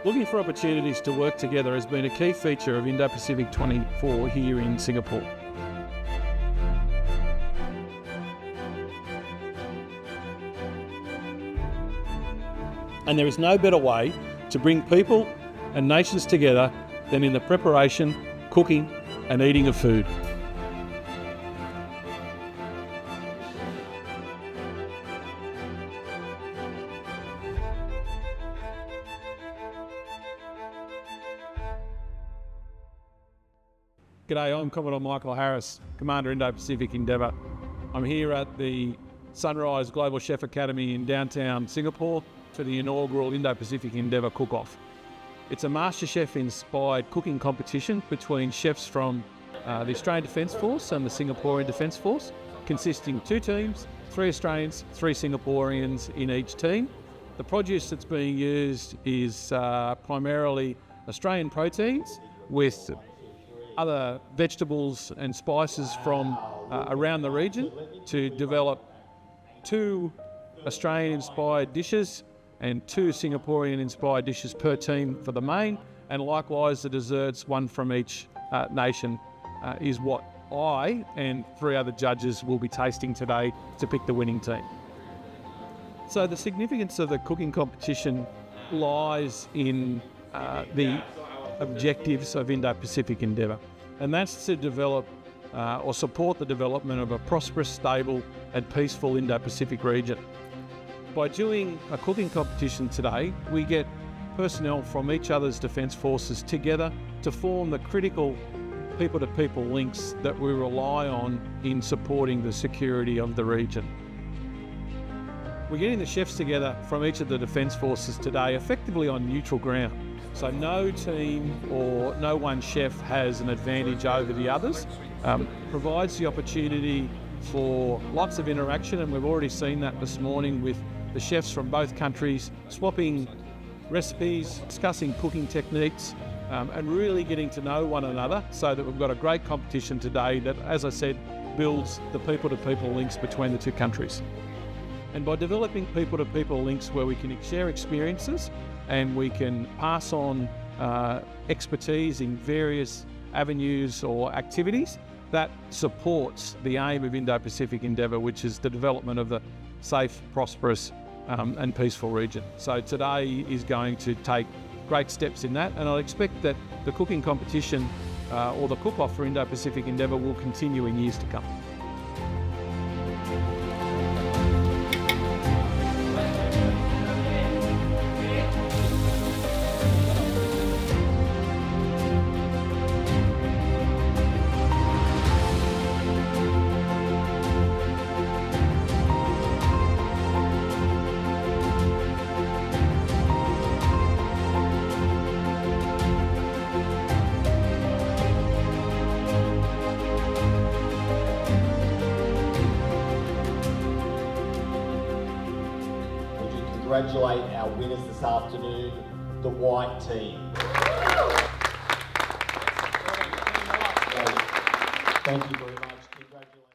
Looking for opportunities to work together has been a key feature of Indo Pacific 24 here in Singapore. And there is no better way to bring people and nations together than in the preparation, cooking and eating of food. G'day, I'm Commodore Michael Harris, Commander Indo Pacific Endeavour. I'm here at the Sunrise Global Chef Academy in downtown Singapore for the inaugural Indo Pacific Endeavour Cook-Off. It's a MasterChef-inspired cooking competition between chefs from the Australian Defence Force and the Singaporean Defence Force, consisting of 2 teams, 3 Australians, 3 Singaporeans in each team. The produce that's being used is primarily Australian proteins with other vegetables and spices from around the region to develop 2 Australian-inspired dishes and 2 Singaporean-inspired dishes per team for the main, and likewise the desserts, 1 from each nation, is what I and 3 other judges will be tasting today to pick the winning team. So the significance of the cooking competition lies in the objectives of Indo Pacific Endeavour, and that's to develop or support the development of a prosperous, stable and peaceful Indo Pacific region. By doing a cooking competition today, we get personnel from each other's defence forces together to form the critical people-to-people links that we rely on in supporting the security of the region. We're getting the chefs together from each of the defence forces today effectively on neutral ground. So no team or no one chef has an advantage over the others. Provides the opportunity for lots of interaction, and we've already seen that this morning with the chefs from both countries swapping recipes, discussing cooking techniques, and really getting to know one another, so that we've got a great competition today that, as I said, builds the people-to-people links between the 2 countries. And by developing people-to-people links where we can share experiences and we can pass on expertise in various avenues or activities, that supports the aim of Indo Pacific Endeavour, which is the development of the safe, prosperous and peaceful region. So today is going to take great steps in that, and I expect that the cooking competition or the cook-off for Indo Pacific Endeavour will continue in years to come. Congratulate our winners this afternoon, the white team. Thank you very much. Congratulations.